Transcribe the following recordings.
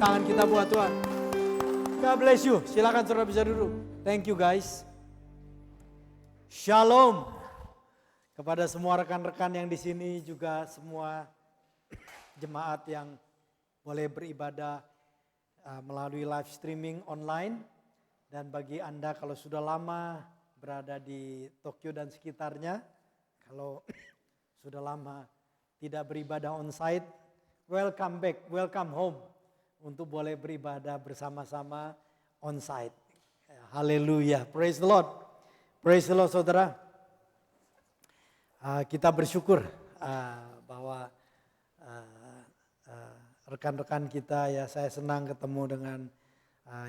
tangan kita buat Tuhan. God bless you. Silakan saudara bisa duduk. Thank you guys. Shalom. Kepada semua rekan-rekan yang di sini juga semua jemaat yang boleh beribadah melalui live streaming online. Dan bagi Anda kalau sudah lama berada di Tokyo dan sekitarnya, kalau sudah lama tidak beribadah on-site, welcome back, welcome home. Untuk boleh beribadah bersama-sama on-site. Haleluya, praise the Lord. Praise the Lord saudara. Kita bersyukur bahwa rekan-rekan kita ya, saya senang ketemu dengan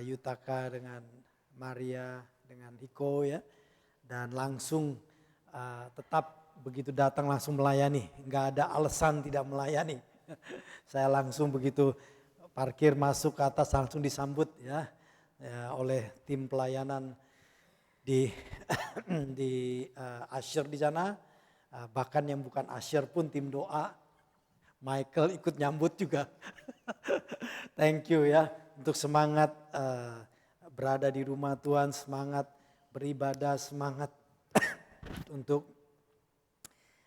Yutaka, dengan Maria, dengan Hiko ya. Dan langsung tetap begitu datang langsung melayani. Enggak ada alasan tidak melayani. Saya langsung begitu parkir masuk ke atas langsung disambut ya oleh tim pelayanan di Asher di sana, bahkan yang bukan Asher pun tim doa Michael ikut nyambut juga. Thank you ya untuk semangat berada di rumah Tuhan, semangat beribadah, semangat untuk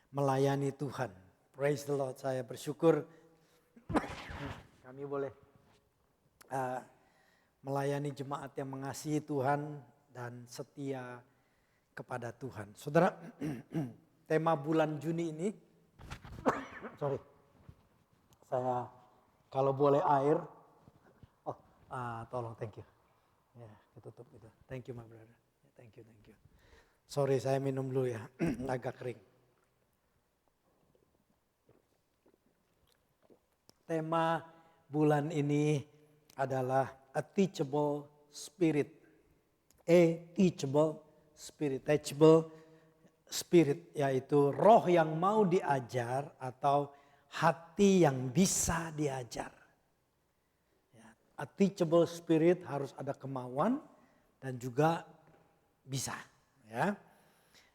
melayani Tuhan. Praise the Lord, saya bersyukur kami boleh melayani jemaat yang mengasihi Tuhan dan setia kepada Tuhan. Saudara, tema bulan Juni ini, saya kalau boleh air, tolong, thank you. Ya, ketutup itu. Thank you my brother. Thank you. Sorry, saya minum dulu ya, agak kering. Tema bulan ini adalah a teachable spirit. A teachable spirit. Teachable spirit yaitu roh yang mau diajar atau hati yang bisa diajar. A teachable spirit harus ada kemauan dan juga bisa. Ya.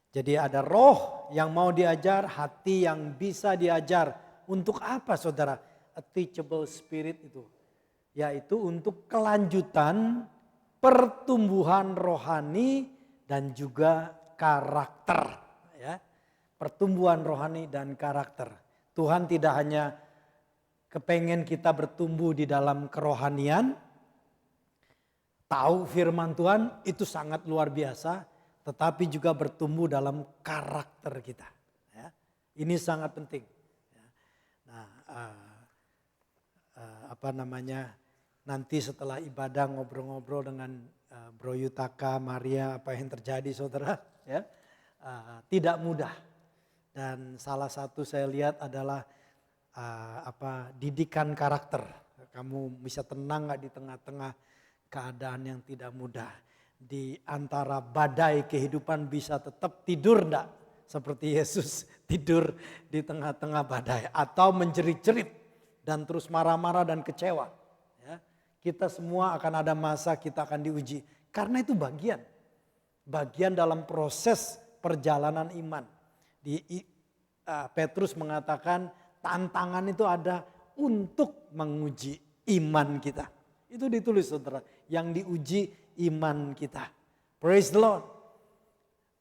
Jadi ada roh yang mau diajar, hati yang bisa diajar. Untuk apa saudara? A teachable spirit itu, yaitu untuk kelanjutan pertumbuhan rohani dan juga karakter. Ya. Pertumbuhan rohani dan karakter. Tuhan tidak hanya kepengen kita bertumbuh di dalam kerohanian, tahu firman Tuhan itu sangat luar biasa, tetapi juga bertumbuh dalam karakter kita. Ya. Ini sangat penting. Nah, nanti setelah ibadah ngobrol-ngobrol dengan Bro Yutaka, Maria, apa yang terjadi saudara, ya, tidak mudah. Dan salah satu saya lihat adalah didikan karakter. Kamu bisa tenang gak di tengah-tengah keadaan yang tidak mudah. Di antara badai kehidupan bisa tetap tidur enggak? Seperti Yesus tidur di tengah-tengah badai. Atau menjerit-jerit dan terus marah-marah dan kecewa. Ya, kita semua akan ada masa kita akan diuji. Karena itu bagian dalam proses perjalanan iman. Petrus mengatakan tantangan itu ada untuk menguji iman kita. Itu ditulis saudara, yang diuji iman kita. Praise the Lord.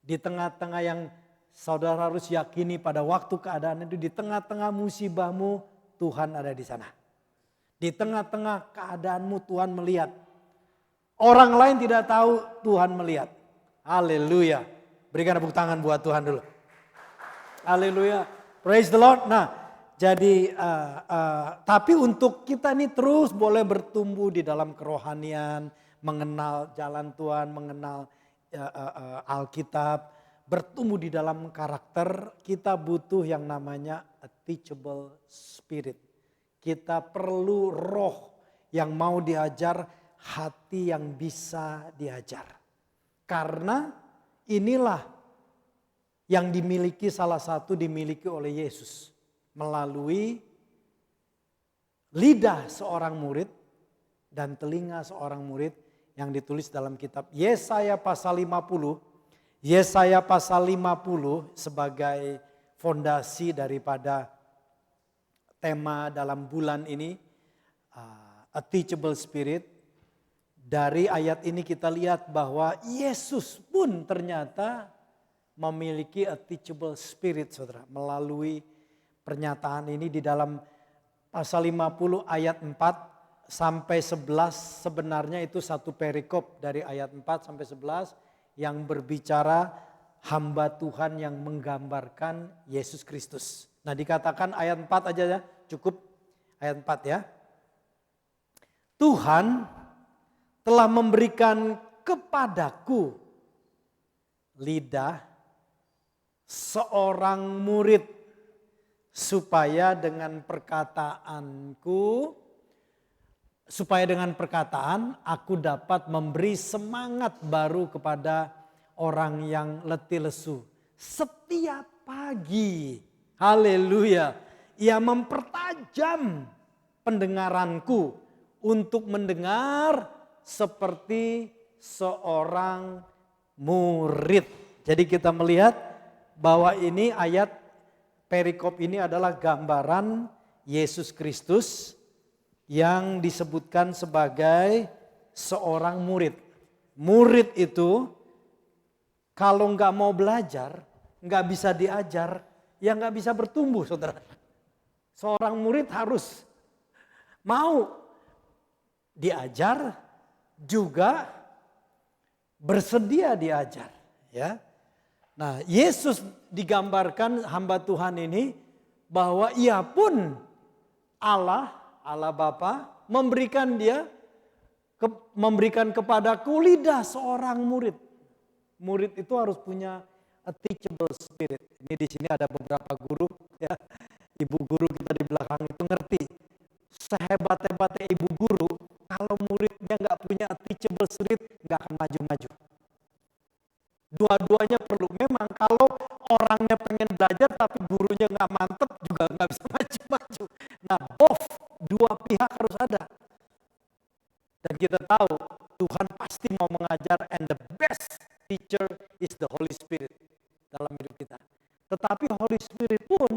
Di tengah-tengah yang saudara harus yakini pada waktu keadaan itu, di tengah-tengah musibahmu Tuhan ada di sana. Di tengah-tengah keadaanmu Tuhan melihat. Orang lain tidak tahu, Tuhan melihat. Haleluya. Berikan tepuk tangan buat Tuhan dulu. Haleluya. Praise the Lord. Nah, jadi tapi untuk kita ini terus boleh bertumbuh di dalam kerohanian, mengenal jalan Tuhan, mengenal Alkitab, bertumbuh di dalam karakter, kita butuh yang namanya a teachable spirit. Kita perlu roh yang mau diajar, hati yang bisa diajar. Karena inilah yang dimiliki oleh Yesus melalui lidah seorang murid dan telinga seorang murid yang ditulis dalam kitab Yesaya pasal 50. Yesaya pasal 50 sebagai fondasi daripada tema dalam bulan ini a teachable spirit. Dari ayat ini kita lihat bahwa Yesus pun ternyata memiliki a teachable spirit, saudara. Melalui pernyataan ini di dalam pasal 50 ayat 4 sampai 11, sebenarnya itu satu perikop dari ayat 4 sampai 11 yang berbicara hamba Tuhan yang menggambarkan Yesus Kristus. Nah, dikatakan ayat 4 aja ya, cukup ayat 4 ya. Tuhan telah memberikan kepadaku lidah seorang murid supaya dengan perkataan aku dapat memberi semangat baru kepada orang yang letih lesu. Setiap pagi, haleluya, ia mempertajam pendengaranku untuk mendengar seperti seorang murid. Jadi kita melihat bahwa ini ayat perikop ini adalah gambaran Yesus Kristus yang disebutkan sebagai seorang murid. Murid itu kalau nggak mau belajar, nggak bisa diajar, ya nggak bisa bertumbuh, saudara. Seorang murid harus mau diajar, juga bersedia diajar, ya. Nah, Yesus digambarkan hamba Tuhan ini bahwa ia pun Allah Bapa memberikan kepadaku lidah seorang murid. Murid itu harus punya a teachable spirit. Ini di sini ada beberapa guru, ya. Ibu guru kita di belakang itu ngerti. Sehebat-hebatnya ibu guru, kalau muridnya nggak punya teachable spirit, nggak akan maju-maju. Dua-duanya perlu. Memang kalau orangnya pengen belajar tapi gurunya nggak mantep juga nggak bisa maju-maju. Nah, dua pihak harus ada. Dan kita tahu Tuhan pasti mau mengajar, and the best teacher is the Holy Spirit dalam hidup kita. Tetapi Holy Spirit pun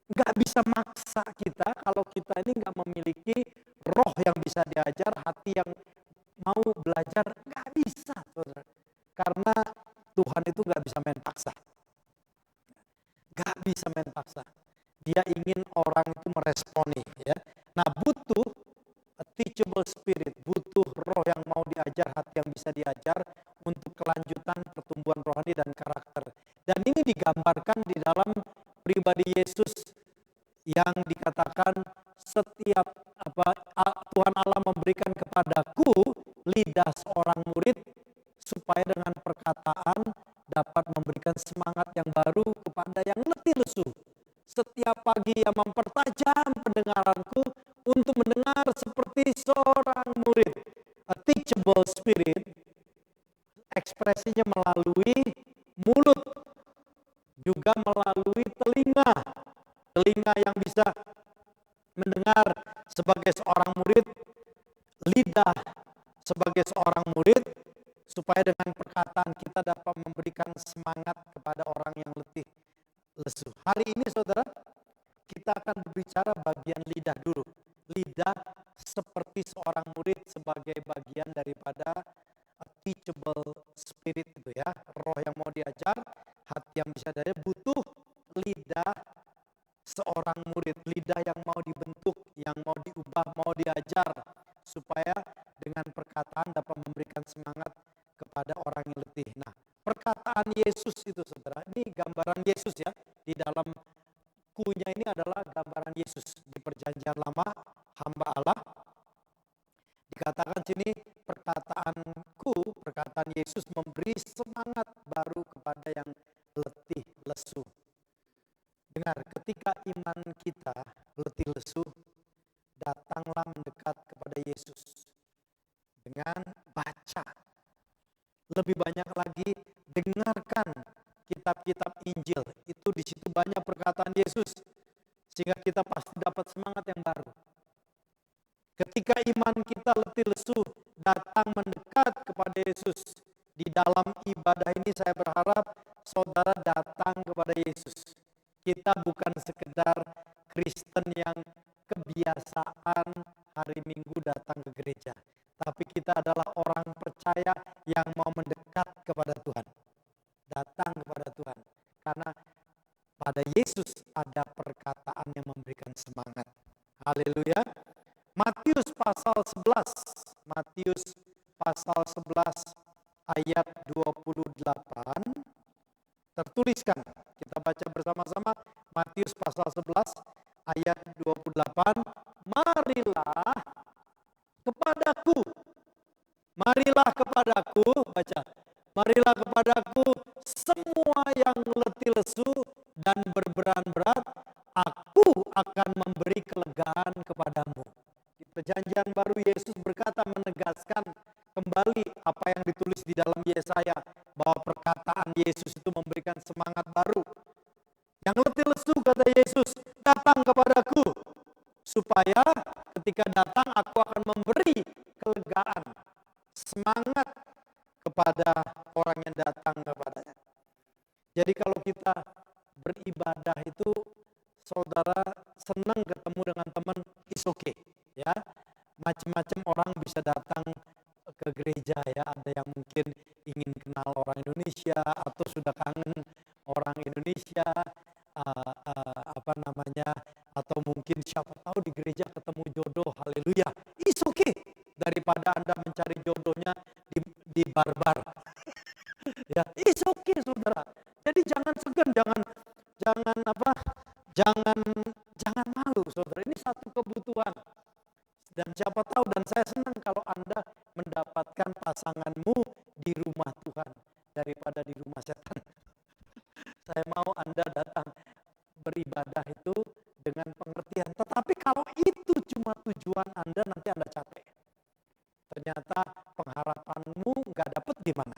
nggak bisa maksa kita kalau kita ini nggak memiliki roh yang bisa diajar, hati yang mau belajar, nggak bisa, saudara. Karena Tuhan itu nggak bisa main paksa, nggak bisa main paksa. Dia ingin orang itu meresponi, ya. Nah, butuh a teachable spirit, butuh roh yang mau diajar, hati yang bisa diajar untuk kelanjutan pertumbuhan rohani dan karakter. Dan ini digambarkan di dalam pribadi Yesus yang dikatakan setiap Tuhan Allah memberikan kepadaku lidah seorang murid supaya dengan perkataan dapat memberikan semangat yang baru kepada yang letih lesu. Setiap pagi ia mempertajam pendengaranku untuk mendengar seperti seorang murid. A teachable spirit ekspresinya melalui mulut, juga melalui telinga. Telinga yang bisa mendengar sebagai seorang murid, lidah sebagai seorang murid, supaya dengan perkataan kita dapat memberikan semangat kepada orang yang letih lesu. Hari ini, saudara, kita akan berbicara bagian lidah dulu. Lidah seperti seorang murid sebagai bagian daripada a teachable spirit itu, ya. Roh yang mau diajar, hati yang bisa diajar, butuh lidah seorang murid, lidah yang mau dibentuk, yang mau diubah, mau diajar, supaya dengan perkataan dapat memberikan semangat kepada orang yang letih. Nah, perkataan Yesus itu, saudara, ini gambaran Yesus, ya. Di dalam kunya ini adalah gambaran Yesus di perjanjian lama, hamba Allah. Dikatakan sini perkataan Yesus memberi semangat baru kepada yang letih lesu. Dengar, ketika iman kita letih lesu, datanglah mendekat kepada Yesus dengan baca. Lebih banyak lagi dengarkan kitab-kitab Injil. Itu di situ banyak perkataan Yesus, sehingga kita pasti dapat semangat yang baru. Ketika iman kita letih lesu, datang mendekat kepada Yesus. Di dalam ibadah ini saya berharap saudara datang kepada Yesus. Kita bukan sekedar Kristen yang kebiasaan hari Minggu gereja. Tapi kita adalah orang percaya yang mau mendekat kepada Tuhan. Datang kepada Tuhan. Karena pada Yesus ada perkataan yang memberikan semangat. Haleluya. Matius pasal 11. Matius pasal 11 ayat 28 tertuliskan. Kita baca bersama-sama Matius pasal 11 ayat 28. Marilah kepadaku. Marilah kepadaku, baca. Marilah kepadaku semua yang letih lesu dan berberat-berat, aku akan memberi kelegaan kepadamu. Di perjanjian baru Yesus berkata menegaskan kembali apa yang ditulis di dalam Yesaya, bahwa perkataan Yesus itu memberikan semangat baru. Yang letih lesu, kata Yesus, datang kepadaku, supaya ketika datang aku akan memberi kelegaan, semangat kepada orang yang datang kepadanya. Jadi kalau kita beribadah itu, saudara senang ketemu dengan teman, is okay, ya. Macam-macam orang bisa datang ke gereja, ya. Ada yang mungkin ingin kenal orang Indonesia atau sudah kangen orang Indonesia, atau mungkin siapa tahu di gereja ketemu jodoh, haleluya, is okay. Daripada Anda mencari jodohnya di barbar. Ya, it's okay, saudara. Jadi jangan segan, jangan malu, saudara. Ini satu kebutuhan. Dan siapa tahu, dan saya senang kalau Anda mendapatkan pasanganmu di rumah Tuhan daripada di rumah setan. Saya mau Anda datang beribadah itu dengan pengertian. Tetapi kalau itu cuma tujuan Anda, nanti Anda capek. Ternyata pengharapanmu nggak dapat di mana?